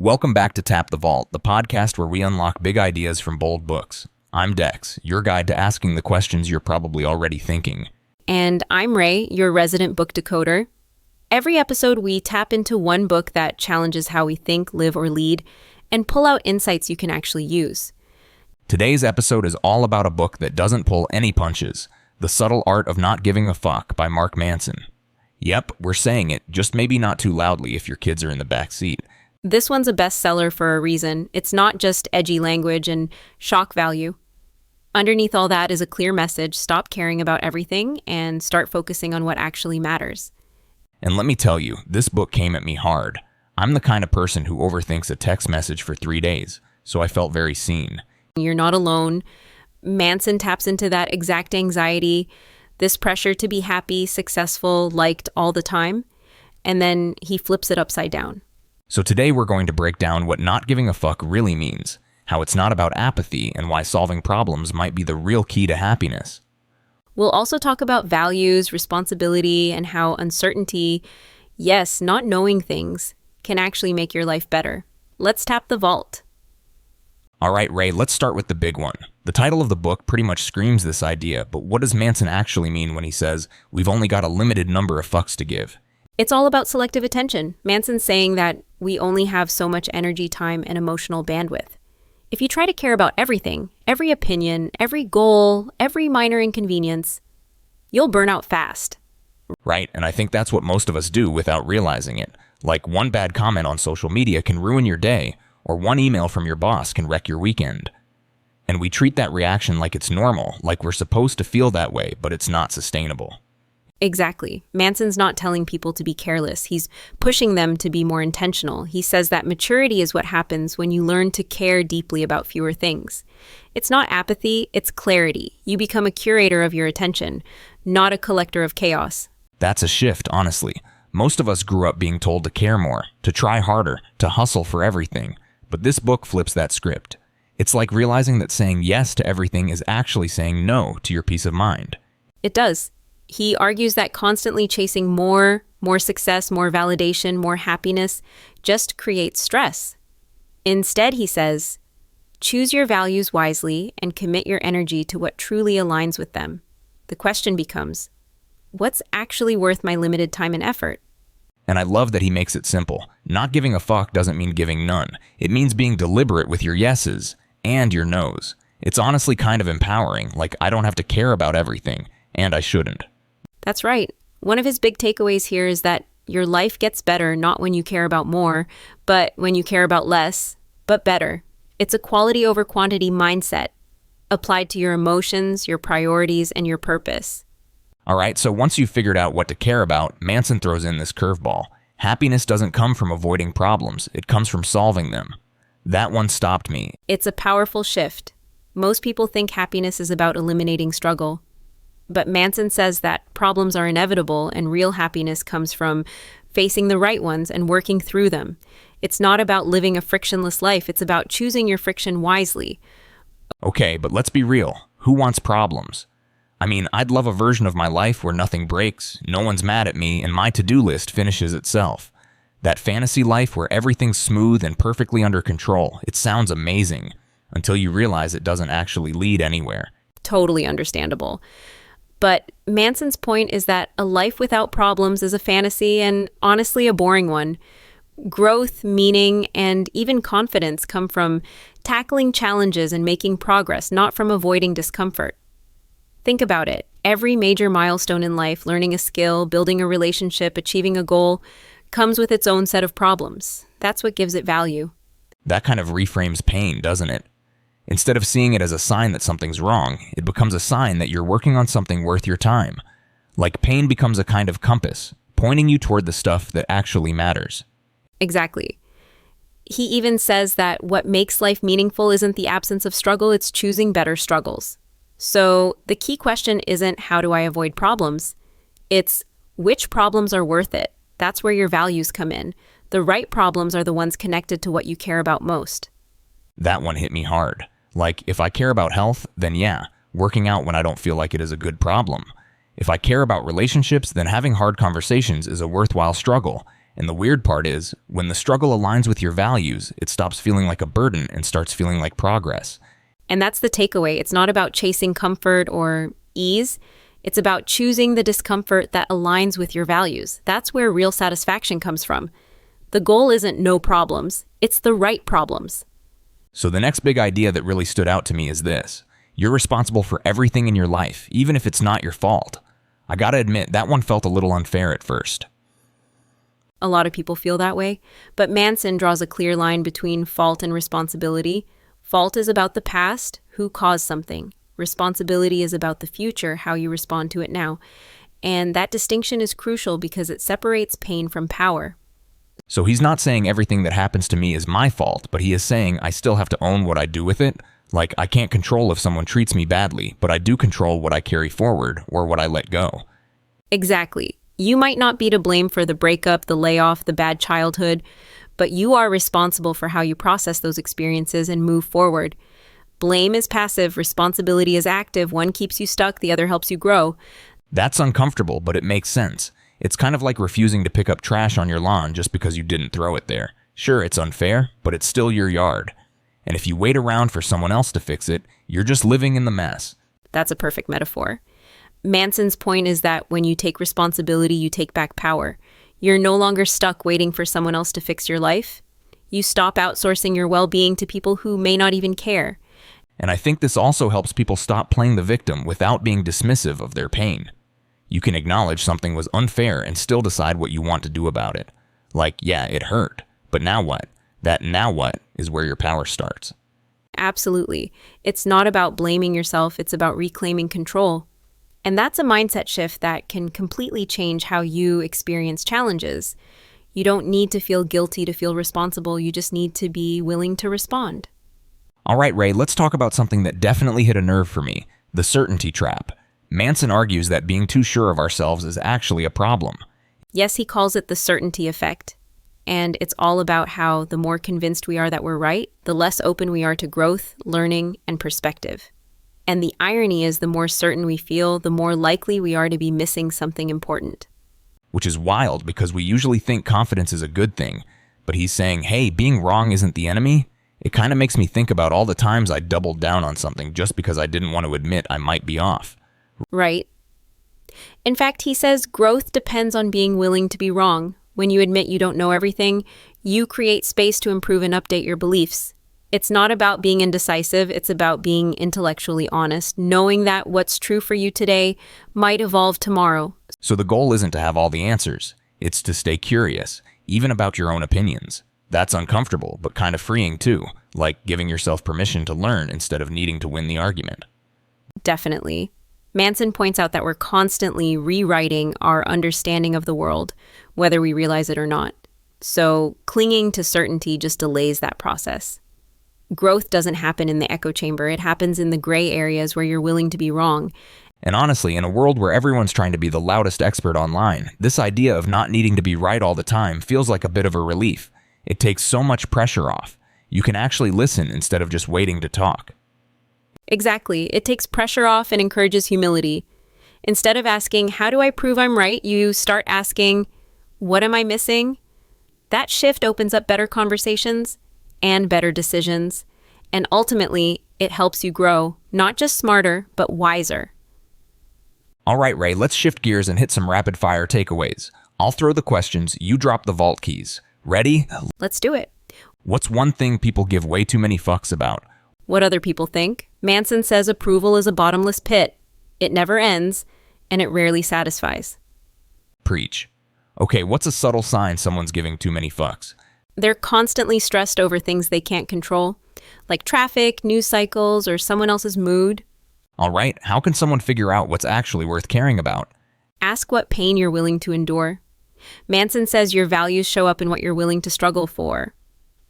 Welcome back to Tap the Vault, the podcast where we unlock big ideas from bold books. I'm Dex, your guide to asking the questions you're probably already thinking. And I'm Ray, your resident book decoder. Every episode, we tap into one book that challenges how we think, live, or lead, and pull out insights you can actually use. Today's episode is all about a book that doesn't pull any punches, The Subtle Art of Not Giving a Fuck by Mark Manson. Yep, we're saying it, just maybe not too loudly if your kids are in the back seat. This one's a bestseller for a reason. It's not just edgy language and shock value. Underneath all that is a clear message: stop caring about everything and start focusing on what actually matters. And let me tell you, this book came at me hard. I'm the kind of person who overthinks a text message for 3 days, so I felt very seen. You're not alone. Manson taps into that exact anxiety, this pressure to be happy, successful, liked all the time, and then he flips it upside down. So today we're going to break down what not giving a fuck really means, how it's not about apathy, and why solving problems might be the real key to happiness. We'll also talk about values, responsibility, and how uncertainty, yes, not knowing things, can actually make your life better. Let's tap the vault. All right, Ray, let's start with the big one. The title of the book pretty much screams this idea, but what does Manson actually mean when he says, we've only got a limited number of fucks to give? It's all about selective attention. Manson's saying that we only have so much energy, time, and emotional bandwidth. If you try to care about everything, every opinion, every goal, every minor inconvenience, you'll burn out fast. Right, and I think that's what most of us do without realizing it. Like one bad comment on social media can ruin your day, or one email from your boss can wreck your weekend. And we treat that reaction like it's normal, like we're supposed to feel that way, but it's not sustainable. Exactly. Manson's not telling people to be careless. He's pushing them to be more intentional. He says that maturity is what happens when you learn to care deeply about fewer things. It's not apathy, it's clarity. You become a curator of your attention, not a collector of chaos. That's a shift, honestly. Most of us grew up being told to care more, to try harder, to hustle for everything. But this book flips that script. It's like realizing that saying yes to everything is actually saying no to your peace of mind. It does. He argues that constantly chasing more success, more validation, more happiness just creates stress. Instead, he says, choose your values wisely and commit your energy to what truly aligns with them. The question becomes, what's actually worth my limited time and effort? And I love that he makes it simple. Not giving a fuck doesn't mean giving none. It means being deliberate with your yeses and your nos. It's honestly kind of empowering, like I don't have to care about everything, and I shouldn't. That's right. One of his big takeaways here is that your life gets better not when you care about more, but when you care about less, but better. It's a quality over quantity mindset applied to your emotions, your priorities, and your purpose. All right, so once you've figured out what to care about, Manson throws in this curveball. Happiness doesn't come from avoiding problems. It comes from solving them. That one stopped me. It's a powerful shift. Most people think happiness is about eliminating struggle. But Manson says that problems are inevitable and real happiness comes from facing the right ones and working through them. It's not about living a frictionless life. It's about choosing your friction wisely. Okay, but let's be real. Who wants problems? I mean, I'd love a version of my life where nothing breaks, no one's mad at me, and my to-do list finishes itself. That fantasy life where everything's smooth and perfectly under control. It sounds amazing, until you realize it doesn't actually lead anywhere. Totally understandable. But Manson's point is that a life without problems is a fantasy and honestly a boring one. Growth, meaning, and even confidence come from tackling challenges and making progress, not from avoiding discomfort. Think about it. Every major milestone in life, learning a skill, building a relationship, achieving a goal, comes with its own set of problems. That's what gives it value. That kind of reframes pain, doesn't it? Instead of seeing it as a sign that something's wrong, it becomes a sign that you're working on something worth your time. Like pain becomes a kind of compass, pointing you toward the stuff that actually matters. Exactly. He even says that what makes life meaningful isn't the absence of struggle, it's choosing better struggles. So the key question isn't how do I avoid problems? It's which problems are worth it? That's where your values come in. The right problems are the ones connected to what you care about most. That one hit me hard. Like, if I care about health, then yeah, working out when I don't feel like it is a good problem. If I care about relationships, then having hard conversations is a worthwhile struggle. And the weird part is, when the struggle aligns with your values, it stops feeling like a burden and starts feeling like progress. And that's the takeaway. It's not about chasing comfort or ease. It's about choosing the discomfort that aligns with your values. That's where real satisfaction comes from. The goal isn't no problems. It's the right problems. So the next big idea that really stood out to me is this. You're responsible for everything in your life, even if it's not your fault. I gotta admit, that one felt a little unfair at first. A lot of people feel that way, but Manson draws a clear line between fault and responsibility. Fault is about the past, who caused something. Responsibility is about the future, how you respond to it now. And that distinction is crucial because it separates pain from power. So he's not saying everything that happens to me is my fault, but he is saying I still have to own what I do with it. Like, I can't control if someone treats me badly, but I do control what I carry forward or what I let go. Exactly. You might not be to blame for the breakup, the layoff, the bad childhood, but you are responsible for how you process those experiences and move forward. Blame is passive, responsibility is active. One keeps you stuck, the other helps you grow. That's uncomfortable, but it makes sense. It's kind of like refusing to pick up trash on your lawn just because you didn't throw it there. Sure, it's unfair, but it's still your yard. And if you wait around for someone else to fix it, you're just living in the mess. That's a perfect metaphor. Manson's point is that when you take responsibility, you take back power. You're no longer stuck waiting for someone else to fix your life. You stop outsourcing your well-being to people who may not even care. And I think this also helps people stop playing the victim without being dismissive of their pain. You can acknowledge something was unfair and still decide what you want to do about it. Like, yeah, it hurt, but now what? That now what is where your power starts. Absolutely. It's not about blaming yourself, it's about reclaiming control. And that's a mindset shift that can completely change how you experience challenges. You don't need to feel guilty to feel responsible, you just need to be willing to respond. All right, Ray, let's talk about something that definitely hit a nerve for me, the certainty trap. Manson argues that being too sure of ourselves is actually a problem. Yes, he calls it the certainty effect. And it's all about how the more convinced we are that we're right, the less open we are to growth, learning, and perspective. And the irony is the more certain we feel, the more likely we are to be missing something important. Which is wild because we usually think confidence is a good thing. But he's saying, hey, being wrong isn't the enemy. It kind of makes me think about all the times I doubled down on something just because I didn't want to admit I might be off. Right. In fact, he says growth depends on being willing to be wrong. When you admit you don't know everything, you create space to improve and update your beliefs. It's not about being indecisive, it's about being intellectually honest, knowing that what's true for you today might evolve tomorrow. So the goal isn't to have all the answers. It's to stay curious, even about your own opinions. That's uncomfortable, but kind of freeing too, like giving yourself permission to learn instead of needing to win the argument. Definitely. Manson points out that we're constantly rewriting our understanding of the world, whether we realize it or not. So clinging to certainty just delays that process. Growth doesn't happen in the echo chamber. It happens in the gray areas where you're willing to be wrong. And honestly, in a world where everyone's trying to be the loudest expert online, this idea of not needing to be right all the time feels like a bit of a relief. It takes so much pressure off. You can actually listen instead of just waiting to talk. Exactly. It takes pressure off and encourages humility. Instead of asking, how do I prove I'm right? You start asking, what am I missing? That shift opens up better conversations and better decisions. And ultimately, it helps you grow, not just smarter, but wiser. All right, Ray, let's shift gears and hit some rapid fire takeaways. I'll throw the questions, you drop the vault keys. Ready? Let's do it. What's one thing people give way too many fucks about? What other people think? Manson says approval is a bottomless pit. It never ends, and it rarely satisfies. Preach. Okay, what's a subtle sign someone's giving too many fucks? They're constantly stressed over things they can't control, like traffic, news cycles, or someone else's mood. All right, how can someone figure out what's actually worth caring about? Ask what pain you're willing to endure. Manson says your values show up in what you're willing to struggle for,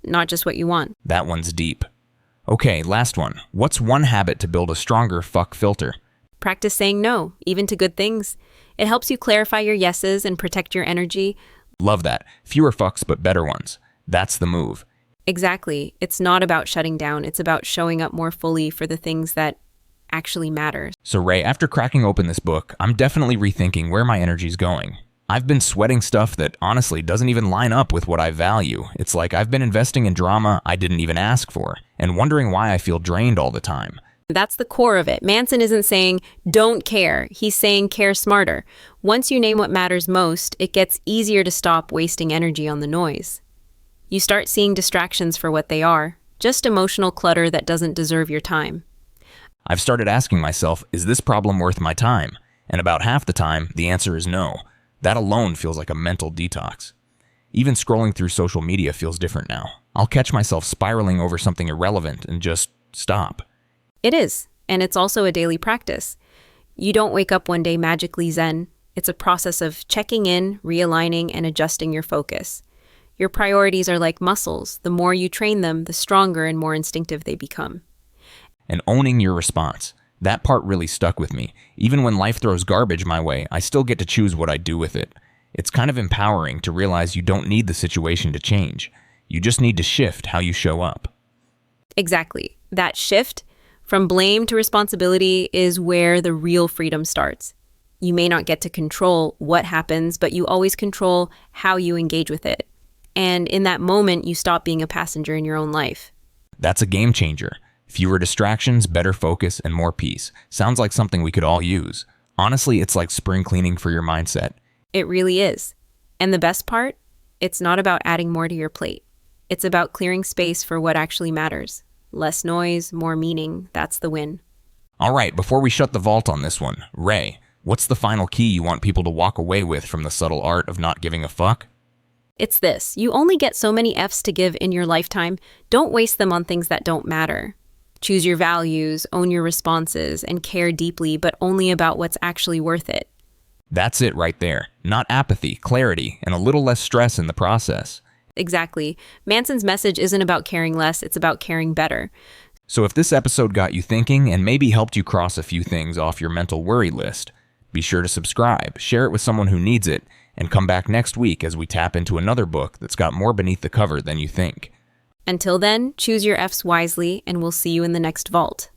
not just what you want. That one's deep. Okay, last one. What's one habit to build a stronger fuck filter? Practice saying no, even to good things. It helps you clarify your yeses and protect your energy. Love that. Fewer fucks, but better ones. That's the move. Exactly. It's not about shutting down. It's about showing up more fully for the things that actually matter. So Ray, after cracking open this book, I'm definitely rethinking where my energy's going. I've been sweating stuff that honestly doesn't even line up with what I value. It's like I've been investing in drama I didn't even ask for, and wondering why I feel drained all the time. That's the core of it. Manson isn't saying, don't care. He's saying, care smarter. Once you name what matters most, it gets easier to stop wasting energy on the noise. You start seeing distractions for what they are, just emotional clutter that doesn't deserve your time. I've started asking myself, is this problem worth my time? And about half the time, the answer is no. That alone feels like a mental detox. Even scrolling through social media feels different now. I'll catch myself spiraling over something irrelevant and just stop. It is, and it's also a daily practice. You don't wake up one day magically zen. It's a process of checking in, realigning, and adjusting your focus. Your priorities are like muscles. The more you train them, the stronger and more instinctive they become. And owning your response. That part really stuck with me. Even when life throws garbage my way, I still get to choose what I do with it. It's kind of empowering to realize you don't need the situation to change. You just need to shift how you show up. Exactly. That shift from blame to responsibility is where the real freedom starts. You may not get to control what happens, but you always control how you engage with it. And in that moment, you stop being a passenger in your own life. That's a game changer. Fewer distractions, better focus, and more peace. Sounds like something we could all use. Honestly, it's like spring cleaning for your mindset. It really is. And the best part? It's not about adding more to your plate. It's about clearing space for what actually matters. Less noise, more meaning. That's the win. All right, before we shut the vault on this one, Ray, what's the final key you want people to walk away with from the subtle art of not giving a fuck? It's this. You only get so many Fs to give in your lifetime. Don't waste them on things that don't matter. Choose your values, own your responses, and care deeply, but only about what's actually worth it. That's it right there. Not apathy, clarity, and a little less stress in the process. Exactly. Manson's message isn't about caring less, it's about caring better. So if this episode got you thinking and maybe helped you cross a few things off your mental worry list, be sure to subscribe, share it with someone who needs it, and come back next week as we tap into another book that's got more beneath the cover than you think. Until then, choose your Fs wisely, and we'll see you in the next vault.